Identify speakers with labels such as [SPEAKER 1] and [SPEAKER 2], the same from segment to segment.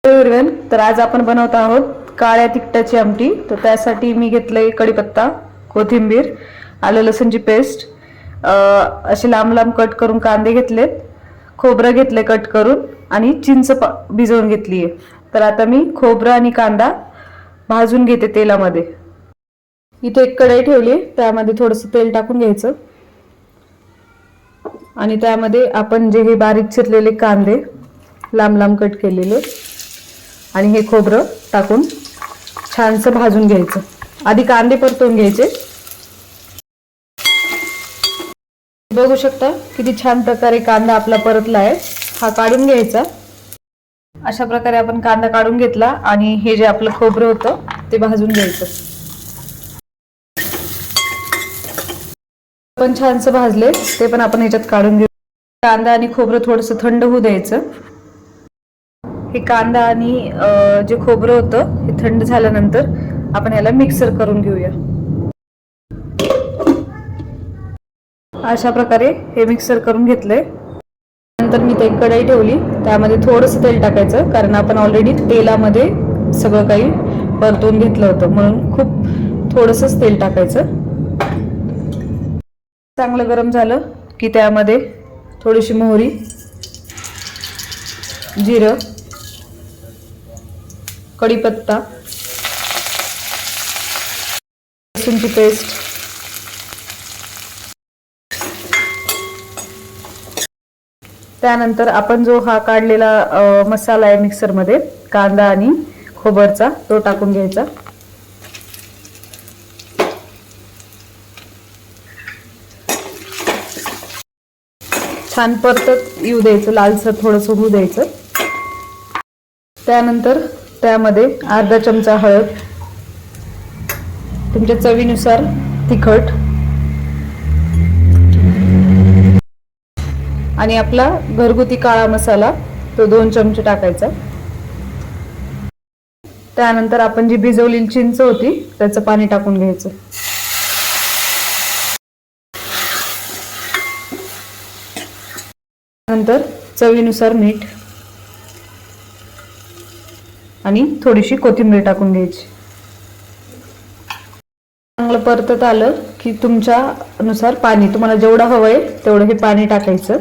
[SPEAKER 1] Everyone, तर आज आपण बनवत आहोत काळ्या तिखटाची आमटी. तर त्यासाठी मी घेतलंय कढीपत्ता, कोथिंबीर, आलं लसूणची पेस्ट, असे लांब लांब कट करून कांदे घेतलेत, खोबरं घेतले कट करून आणि चिंच भिजवून घेतलीये. तर आता मी खोबरं आणि कांदा भाजून घेते तेलामध्ये. इथे एक कढई ठेवली, त्यामध्ये थोडंसं तेल टाकून घ्यायचं आणि त्यामध्ये आपण जे हे बारीक चिरलेले कांदे लांब लांब कट केलेले आणि हे खोबरं टाकून छानसं भाजून घ्यायचं. आधी कांदे परतवून घ्यायचे. बघू शकता किती छान प्रकारे कांदा आपला परतला आहे. हा काढून घ्यायचा. अशा प्रकारे आपण कांदा काढून घेतला आणि हे जे आपलं खोबरं होतं ते भाजून घ्यायचं. पण छानसं भाजले ते पण आपण ह्याच्यात काढून घेऊ. कांदा आणि खोबरं थोडंसं थंड होऊ द्यायचं. हे कांदा आणि जे खोबरं होतं हे थंड झाल्यानंतर आपण याला मिक्सर करून घेऊया. अशा प्रकारे हे मिक्सर करून घेतलंय. नंतर मी ते कढई ठेवली, त्यामध्ये थोडंसं तेल टाकायचं, कारण आपण ऑलरेडी तेलामध्ये सगळं काही परतून घेतलं होतं, म्हणून खूप थोडंसंच तेल टाकायचं. चांगलं गरम झालं की त्यामध्ये थोडीशी मोहरी, जिरं, कढीपत्ता, लसूणची पेस्ट, त्यानंतर आपण जो हा काढलेला मसाला आहे मिक्सरमध्ये, कांदा आणि खोबरचा, तो टाकून घ्यायचा. छान परतत येऊ द्यायचं, लालसर थोडंसं होऊ द्यायचं. त्यानंतर त्यामध्ये अर्धा चमचा हळद, तुमच्या चवीनुसार तिखट आणि आपला घरगुती काळा मसाला तो 2 चमचे टाकायचा. त्यानंतर आपण जी भिजवलेली चिंच होती त्याचं पाणी टाकून घ्यायचं. नंतर चवीनुसार मीठ आणि थोडीशी कोथिंबीर टाकून घ्यायची. चांगलं परतत आलं की तुमच्यानुसार पाणी, तुम्हाला जेवढं हवंय तेवढं हे पाणी टाकायचं.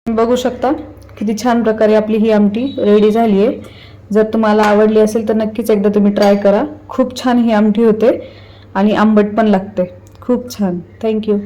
[SPEAKER 1] बघू शकता किती छान प्रकारे आपली ही आमटी रेडी झाली आहे. जर तुम्हाला आवडली असेल तर नक्कीच एकदा तुम्ही ट्राय करा. खूप छान ही आमटी होते आणि आंबट पण लागते. खूप छान. थँक्यू.